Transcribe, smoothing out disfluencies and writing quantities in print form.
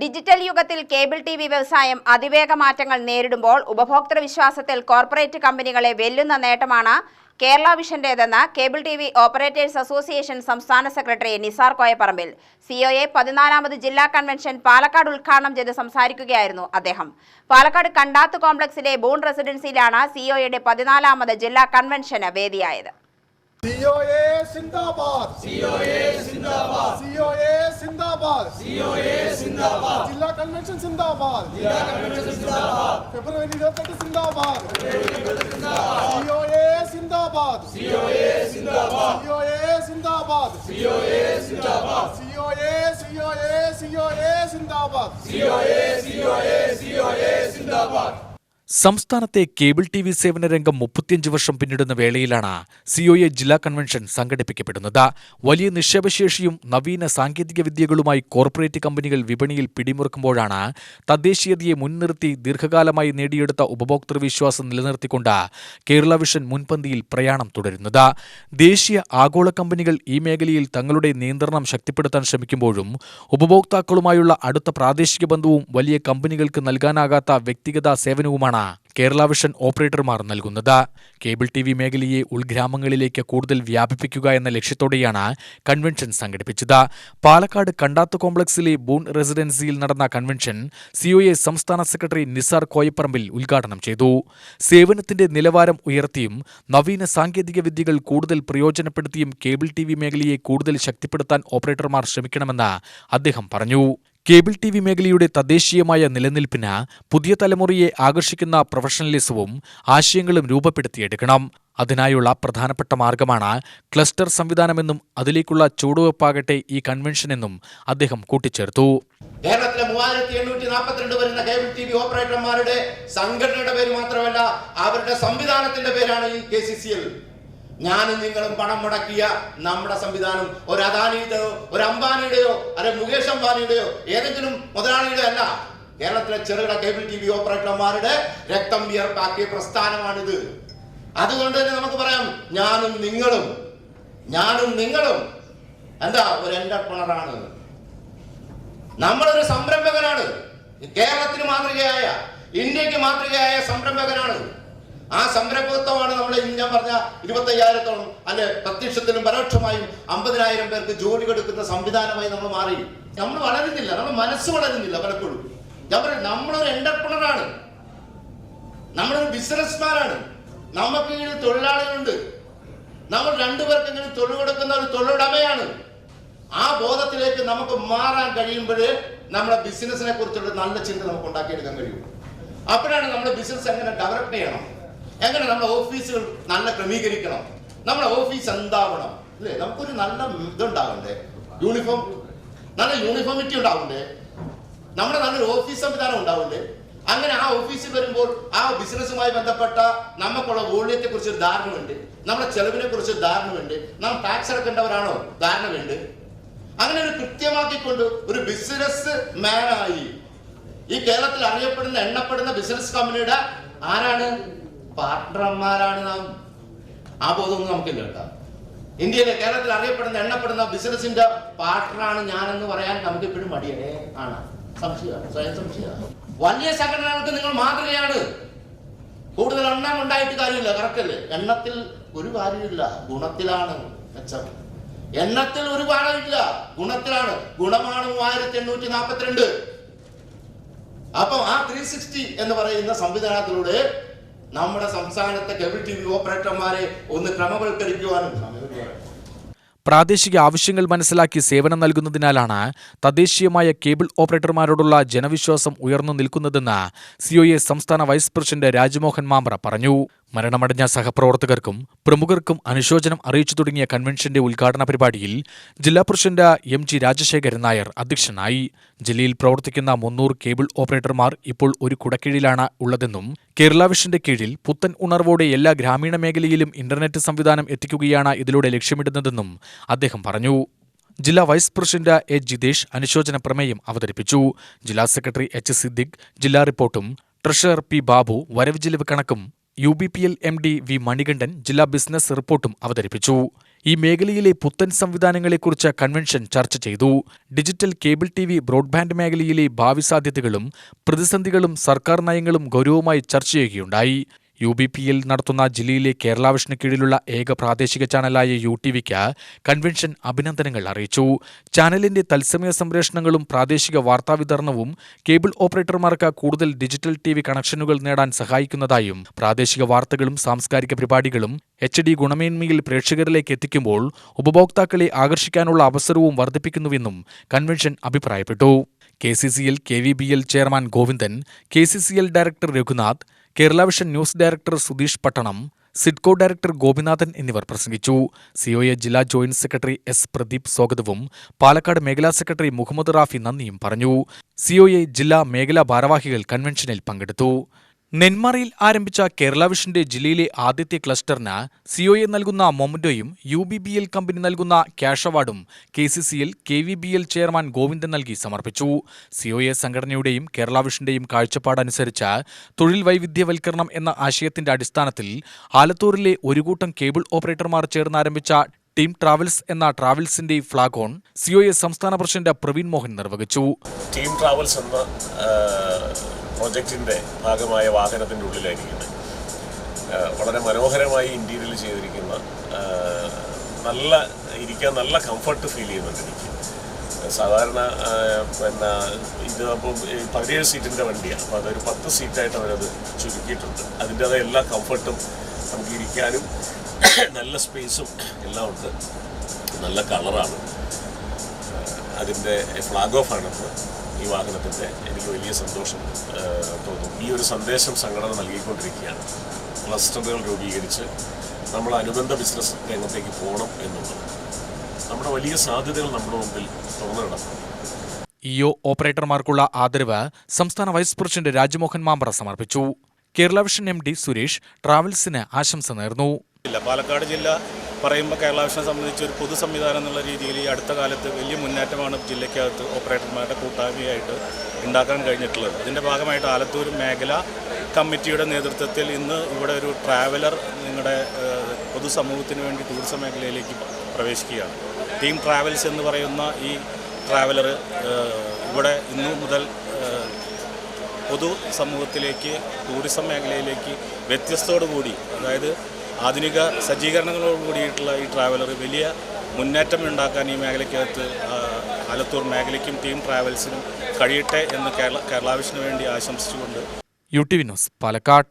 Digital യുഗത്തിൽ cable TV വ്യവസായം അതിവേഗ മാറ്റങ്ങൾ നേരിടുമ്പോൾ ഉപഭോക്തൃ വിശ്വാസത്തിൽ കോർപ്പറേറ്റ് കമ്പനികളെ വെല്ലുന്ന നേട്ടമാണ് കേരള വിഷന്റേതെന്ന് കേബിൾ ടിവി ഓപ്പറേറ്റേഴ്സ് അസോസിയേഷൻ സംസ്ഥാന സെക്രട്ടറി നിസാർ കോയപ്പറമ്പിൽ സിഒഎ 14ാമത് ജില്ലാ കൺവെൻഷൻ പാലക്കാട് ഉദ്ഘാടനം ചെയ്ത് സംസാരിക്കുകയായിരുന്നു അദ്ദേഹം. പാലക്കാട് കണ്ടാത്ത് കോംപ്ലക്സിലെ ബൂൺ റെസിഡൻസിയിലാണ് സിഒഎയുടെ 14ാമത് ജില്ലാ കൺവെൻഷന് വേദിയായത്. COA Zindabad, COA Zindabad, COA Zindabad, COA Zindabad, Jilla Convention Zindabad, Jilla Convention Zindabad, February 28 Zindabad, COA Zindabad, COA Zindabad, COA Zindabad, COA Zindabad, COA Zindabad, COA Zindabad. സംസ്ഥാനത്തെ cable T V സേവന രംഗം 35 വർഷം പിന്നിടുന്ന വേളയിലാണ് COA ജില്ലാ convention സംഘടിപ്പിക്കപ്പെടുന്നത്. വലിയ നിക്ഷേപശേഷിയും നവീന സാങ്കേതിക വിദ്യകളുമായി corporate കമ്പനികൾ വിപണിയിൽ പിടിമുറുക്കുമ്പോഴാണ് തദ്ദേശീയതയെ മുൻനിർത്തി ദീർഘകാലമായി നേടിയെടുത്ത ഉപഭോക്തൃ വിശ്വാസം നിലനിർത്തിക്കൊണ്ട് കേരള വിഷൻ മുൻപന്തിയിൽ പ്രയാണം തുടരുന്നത്. ദേശീയ ആഗോള കമ്പനികൾ ഈ മേഖലയിൽ തങ്ങളുടെ നിയന്ത്രണം ശക്തിപ്പെടുത്താൻ ശ്രമിക്കുമ്പോഴും ഉപഭോക്താക്കളുമായുള്ള അടുത്ത പ്രാദേശിക ബന്ധവും വലിയ കമ്പനികൾക്ക് നൽകാനാകാത്ത വ്യക്തിഗത സേവനവുമാണ് കേരള വിഷൻ ഓപ്പറേറ്റർമാർ നൽകുന്നത്. കേബിൾ ടി വി മേഖലയെ ഉൾഗ്രാമങ്ങളിലേക്ക് കൂടുതൽ വ്യാപിപ്പിക്കുക എന്ന ലക്ഷ്യത്തോടെയാണ് കൺവെൻഷൻ സംഘടിപ്പിച്ചത്. പാലക്കാട് കണ്ടാത്ത് കോംപ്ലക്സിലെ ബൂൺ റെസിഡൻസിയിൽ നടന്ന കൺവെൻഷൻ സിഒഎ സംസ്ഥാന സെക്രട്ടറി നിസാർ കോയപ്പറമ്പിൽ ഉദ്ഘാടനം ചെയ്തു. സേവനത്തിന്റെ നിലവാരം ഉയർത്തിയും നവീന സാങ്കേതിക വിദ്യകൾ കൂടുതൽ പ്രയോജനപ്പെടുത്തിയും കേബിൾ ടി വി മേഖലയെ കൂടുതൽ ശക്തിപ്പെടുത്താൻ ഓപ്പറേറ്റർമാർ ശ്രമിക്കണമെന്ന് അദ്ദേഹം പറഞ്ഞു. കേബിൾ ടി വി മേഖലയുടെ തദ്ദേശീയമായ നിലനിൽപ്പിന് പുതിയ തലമുറയെ ആകർഷിക്കുന്ന പ്രൊഫഷണലിസവും ആശയങ്ങളും രൂപപ്പെടുത്തിയെടുക്കണം. അതിനായുള്ള പ്രധാനപ്പെട്ട മാർഗമാണ് ക്ലസ്റ്റർ സംവിധാനമെന്നും അതിലേക്കുള്ള ചുവടുവെപ്പാകട്ടെ ഈ കൺവെൻഷനെന്നും അദ്ദേഹം കൂട്ടിച്ചേർത്തു. കേരളത്തിലെ 3842 വരുന്ന കേബിൾ ടി വി ഓപ്പറേറ്റർമാരുടെ സംഘടനയുടെ പേര് മാത്രമല്ല, അവരുടെ സംവിധാനത്തിന്റെ പേരാണ് ഈ KCCL. ഞാനും നിങ്ങളും പണം മുടക്കിയ നമ്മുടെ സംവിധാനം ഒരു അദാനിയുടെയോ ഒരു അംബാനിയുടെയോ അല്ലെങ്കിൽ മുകേഷ് അംബാനിയുടെയോ ഏതെങ്കിലും മുതലാളിയുടെ അല്ല. കേരളത്തിലെ ചെറുകിട കേബിൾ ടി വി ഓപ്പറേറ്റർമാരുടെ രക്തം വിയർപ്പാക്കിയ പ്രസ്ഥാനമാണിത്. അതുകൊണ്ട് തന്നെ നമുക്ക് പറയാം, ഞാനും നിങ്ങളും എന്താ ഒരു എന്റർപ്രണറാണ്, നമ്മളൊരു സംരംഭകനാണ്. കേരളത്തിന് മാതൃകയായ, ഇന്ത്യക്ക് മാതൃകയായ സംരംഭകനാണ്. ആ സംരംഭത്വമാണ് നമ്മൾ ഞാൻ പറഞ്ഞ 25,000-ഓളം അല്ലെ പ്രത്യക്ഷത്തിലും പരോക്ഷമായും 50,000 പേർക്ക് ജോലി കൊടുക്കുന്ന സംവിധാനമായി നമ്മൾ മാറി. നമ്മൾ വളരുന്നില്ല, നമ്മുടെ മനസ്സ് വളരുന്നില്ല പലപ്പോഴും. ഞാൻ പറയാം, നമ്മളൊരു എന്റർപ്രണറാണ്, നമ്മളൊരു ബിസിനസ്മാനാണ്. നമുക്ക് ഇങ്ങനെ തൊഴിലാളികളുണ്ട്, നമ്മൾ രണ്ടുപേർക്കെങ്കിലും തൊഴിൽ കൊടുക്കുന്ന ഒരു തൊഴിലുടമയാണ്. ആ ബോധത്തിലേക്ക് നമുക്ക് മാറാൻ കഴിയുമ്പോഴേ നമ്മുടെ ബിസിനസിനെ കുറിച്ചുള്ള നല്ല ചിന്ത നമുക്ക് ഉണ്ടാക്കിയെടുക്കാൻ കഴിയും. അപ്പോഴാണ് നമ്മുടെ ബിസിനസ് എങ്ങനെ ഡെവലപ്പ് ചെയ്യണം, എങ്ങനെ നമ്മുടെ ഓഫീസുകൾ നല്ല ക്രമീകരിക്കണം, നമ്മുടെ ഓഫീസ് എന്താവണം അല്ലേ, നമുക്കൊരു നല്ല ഇതുണ്ടാവണ്ടേ, നല്ല യൂണിഫോമിറ്റി ഉണ്ടാവണ്ടേ, നമ്മുടെ നല്ലൊരു ഓഫീസ് സംവിധാനം ഉണ്ടാവണ്ടേ. അങ്ങനെ ആ ഓഫീസിൽ വരുമ്പോൾ ആ ബിസിനസ്സുമായി ബന്ധപ്പെട്ട നമുക്കുള്ള വോള്യത്തെ കുറിച്ച് ധാരണയുണ്ട്, നമ്മുടെ ചെലവിനെ കുറിച്ച് ധാരണയുണ്ട്, നാം ടാക്സ് അടക്കേണ്ടവരാണോ ധാരണയുണ്ട്. അങ്ങനെ ഒരു കൃത്യമാക്കിക്കൊണ്ട് ഒരു ബിസിനസ് മാനായി ഈ കേരളത്തിൽ അറിയപ്പെടുന്ന എണ്ണപ്പെടുന്ന ബിസിനസ് കമ്പനിയുടെ ആരാണ്? പാർട്ട്ണർമാരാണ് നാം. ആ ബോധമൊന്നും നമുക്കില്ല കേട്ടോ. ഇന്ത്യയിലെ കേരളത്തിൽ അറിയപ്പെടുന്ന എണ്ണപ്പെടുന്ന ബിസിനസിന്റെ പാർട്ട്ണറാണ് ഞാനെന്ന് പറയാൻ നമുക്ക് എപ്പോഴും മടിയേ ആണ്, സംശയമാണ്, സ്വയം സംശയമാണ്. വലിയ സംഘടനകൾക്ക് നിങ്ങൾ മാതൃകയാണ്. കൂടുതൽ എണ്ണം ഉണ്ടായിട്ട് കാര്യമില്ല, കറക്റ്റല്ലേ? എണ്ണത്തിൽ ഒരു കാര്യമില്ല, ഗുണത്തിലാണ് മെച്ചം. എണ്ണത്തിൽ ഒരു പാഠമില്ല, ഗുണത്തിലാണ്. ഗുണമാണ് 3842. അപ്പൊ ആ 360 എന്ന് പറയുന്ന സംവിധാനത്തിലൂടെ നമ്മുടെ സംസ്ഥാനത്തെ കേബിൾ ടി വി ഓപ്പറേറ്റർമാരെ ഒന്ന് ക്രമവൽക്കരിക്കുവാനും പ്രാദേശിക ആവശ്യങ്ങൾ മനസ്സിലാക്കി സേവനം നൽകുന്നതിനാലാണ് തദ്ദേശീയമായ കേബിൾ ഓപ്പറേറ്റർമാരോടുള്ള ജനവിശ്വാസം ഉയർന്നു നിൽക്കുന്നതെന്ന് സിഒഎ സംസ്ഥാന വൈസ് പ്രസിഡന്റ് രാജ്മോഹൻ മാമ്പ്ര പറഞ്ഞു. മരണമടഞ്ഞ സഹപ്രവർത്തകർക്കും പ്രമുഖർക്കും അനുശോചനം അറിയിച്ചു തുടങ്ങിയ കൺവെൻഷന്റെ ഉദ്ഘാടന പരിപാടിയിൽ ജില്ലാ പ്രസിഡന്റ് MG രാജശേഖരൻ നായർ അധ്യക്ഷനായി. ജില്ലയിൽ പ്രവർത്തിക്കുന്ന 300 കേബിൾ ഓപ്പറേറ്റർമാർ ഇപ്പോൾ ഒരു കുടക്കീഴിലാണ് ഉള്ളതെന്നും കേരള വിഷന്റെ കീഴിൽ പുത്തൻ ഉണർവോടെ എല്ലാ ഗ്രാമീണ മേഖലയിലും ഇന്റർനെറ്റ് സംവിധാനം എത്തിക്കുകയാണ് ഇതിലൂടെ ലക്ഷ്യമിടുന്നതെന്നും അദ്ദേഹം പറഞ്ഞു. ജില്ലാ വൈസ് പ്രസിഡന്റ് A. ജിതേഷ് അനുശോചന പ്രമേയം അവതരിപ്പിച്ചു. ജില്ലാ സെക്രട്ടറി H. സിദ്ദിഖ് ജില്ലാ റിപ്പോർട്ടും ട്രഷറർ P. ബാബു വരവ് ചെലവ് കണക്കും UBPL MD V. മണികണ്ഠൻ ജില്ലാ ബിസിനസ് റിപ്പോർട്ടും അവതരിപ്പിച്ചു. ഈ മേഖലയിലെ പുത്തൻ സംവിധാനങ്ങളെക്കുറിച്ച് കൺവെൻഷൻ ചർച്ച ചെയ്തു. ഡിജിറ്റൽ കേബിൾ TV, ബ്രോഡ്ബാൻഡ് മേഖലയിലെ ഭാവി സാധ്യതകളും പ്രതിസന്ധികളും സർക്കാർ നയങ്ങളും ഗൗരവമായി ചർച്ച ചെയ്യുകയുണ്ടായി. UBPL നടത്തുന്ന ജില്ലയിലെ കേരള വിഷന് കീഴിലുള്ള ഏക പ്രാദേശിക ചാനലായ UTVക്ക് കൺവെൻഷൻ അഭിനന്ദനങ്ങൾ അറിയിച്ചു. ചാനലിന്റെ തത്സമയ സംപ്രേഷണങ്ങളും പ്രാദേശിക വാർത്താവിതരണവും കേബിൾ ഓപ്പറേറ്റർമാർക്ക് കൂടുതൽ ഡിജിറ്റൽ TV കണക്ഷനുകൾ നേടാൻ സഹായിക്കുന്നതായും പ്രാദേശിക വാർത്തകളും സാംസ്കാരിക പരിപാടികളും HD ഗുണമേന്മയിൽ പ്രേക്ഷകരിലേക്ക് എത്തിക്കുമ്പോൾ ഉപഭോക്താക്കളെ ആകർഷിക്കാനുള്ള അവസരവും വർദ്ധിപ്പിക്കുന്നുവെന്നും കൺവെൻഷൻ അഭിപ്രായപ്പെട്ടു. KCCL KVBL chairman Govindan, KCCL director Raghunath, Kerala vision news director Sudheesh പട്ടണം, സിഡ്കോ ഡയറക്ടർ ഗോപിനാഥൻ എന്നിവർ പ്രസംഗിച്ചു. COA ജില്ലാ ജോയിന്റ് സെക്രട്ടറി S. പ്രദീപ് സ്വാഗതവും പാലക്കാട് മേഖലാ സെക്രട്ടറി മുഹമ്മദ് റാഫി നന്ദിയും പറഞ്ഞു. COA ജില്ലാ മേഖലാ ഭാരവാഹികൾ കൺവെൻഷനിൽ പങ്കെടുത്തു. നെന്മാറയിൽ ആരംഭിച്ച കേരള വിഷന്റെ ജില്ലയിലെ ആദ്യത്തെ ക്ലസ്റ്ററിന് COA നൽകുന്ന മൊമന്റോയും UBPL കമ്പനി നൽകുന്ന ക്യാഷ് അവാർഡും KCCL KVBL ചെയർമാൻ ഗോവിന്ദൻ നൽകി സമർപ്പിച്ചു. COA സംഘടനയുടെയും കേരള വിഷന്റെയും കാഴ്ചപ്പാടനുസരിച്ച് തൊഴിൽ വൈവിധ്യവൽക്കരണം എന്ന ആശയത്തിന്റെ അടിസ്ഥാനത്തിൽ ആലത്തൂരിലെ ഒരു കൂട്ടം കേബിൾ ഓപ്പറേറ്റർമാർ ചേർന്ന് ആരംഭിച്ച ടീം ട്രാവൽസ് എന്ന ട്രാവൽസിന്റെ ഫ്ളാഗ് ഓൺ COA സംസ്ഥാന പ്രസിഡന്റ് പ്രവീൺ മോഹൻ നിർവഹിച്ചു. ടീം ട്രാവൽസ് എന്ന പ്രോജക്റ്റിൻ്റെ ഭാഗമായ വാഹനത്തിൻ്റെ ഉള്ളിലായിരിക്കുന്നത് വളരെ മനോഹരമായി ഇൻറ്റീരിയൽ ചെയ്തിരിക്കുന്ന നല്ല കംഫർട്ട് ഫീൽ ചെയ്യുന്നുണ്ട് എനിക്ക്. സാധാരണ ഇത് അപ്പം 17 സീറ്റിൻ്റെ വണ്ടിയാണ്, അപ്പോൾ അതൊരു 10 സീറ്റായിട്ട് അവരത് ചുരുക്കിയിട്ടുണ്ട്. അതിൻ്റേതായ എല്ലാ കംഫർട്ടും നമുക്ക് ഇരിക്കാനും നല്ല സ്പേസും എല്ലാം ഉണ്ട്. നല്ല കളറാണ്. അതിൻ്റെ ഫ്ലാഗ് ഓഫ് ആണെന്ന് ഈ വാഹനത്തിൻ്റെ എനിക്ക് വലിയ സന്തോഷം തോന്നുന്നു. ഈ ഒരു സന്ദേശം സംഘടന നൽകിക്കൊണ്ടിരിക്കുകയാണ്. ക്ലസ്റ്ററുകൾ രൂപീകരിച്ച് നമ്മൾ അനുബന്ധ ബിസിനസ് രംഗത്തേക്ക് പോകണം എന്നുള്ളത്. നമ്മുടെ വലിയ സാധ്യതകൾ നമ്മുടെ മുമ്പിൽ തുറന്നു കിടക്കണം. EO ഓപ്പറേറ്റർമാർക്കുള്ള ആദരവ് സംസ്ഥാന വൈസ് പ്രസിഡന്റ് രാജ്മോഹൻ മാമ്പറ സമർപ്പിച്ചു. കേരള വിഷൻ MD സുരേഷ് ട്രാവൽസിന് ആശംസ നേർന്നു. പാലക്കാട് ജില്ല പറയുമ്പോൾ കേരള വിഷനെ സംബന്ധിച്ച് ഒരു പൊതു സംവിധാനം എന്നുള്ള രീതിയിൽ ഈ അടുത്ത കാലത്ത് വലിയ മുന്നേറ്റമാണ് ജില്ലയ്ക്കകത്ത് ഓപ്പറേറ്റർമാരുടെ കൂട്ടായ്മയായിട്ട് ഉണ്ടാക്കാൻ കഴിഞ്ഞിട്ടുള്ളത്. ഇതിൻ്റെ ഭാഗമായിട്ട് ആലത്തൂർ മേഖല കമ്മിറ്റിയുടെ നേതൃത്വത്തിൽ ഇന്ന് ഇവിടെ ഒരു ട്രാവലർ നിങ്ങളുടെ പൊതുസമൂഹത്തിന് വേണ്ടി ടൂറിസം മേഖലയിലേക്ക് പ്രവേശിക്കുകയാണ്. ടീം ട്രാവൽസ് എന്ന് പറയുന്ന ഈ ട്രാവലർ ഇവിടെ ഇന്നു മുതൽ പൊതു സമൂഹത്തിലേക്ക് ടൂറിസം മേഖലയിലേക്ക് വ്യത്യസ്തോടുകൂടി, അതായത് ആധുനിക സജ്ജീകരണങ്ങളോട് കൂടിയിട്ടുള്ള ഈ ട്രാവലർ വലിയ മുന്നേറ്റം ഉണ്ടാക്കാൻ ഈ മേഖലയ്ക്കകത്ത് ആലത്തൂർ മേഖലയ്ക്കും ടീം ട്രാവൽസിനും കഴിയട്ടെ എന്ന് കേരള വിഷന് വേണ്ടി ആശംസിച്ചുകൊണ്ട് UTV ന്യൂസ് പാലക്കാട്.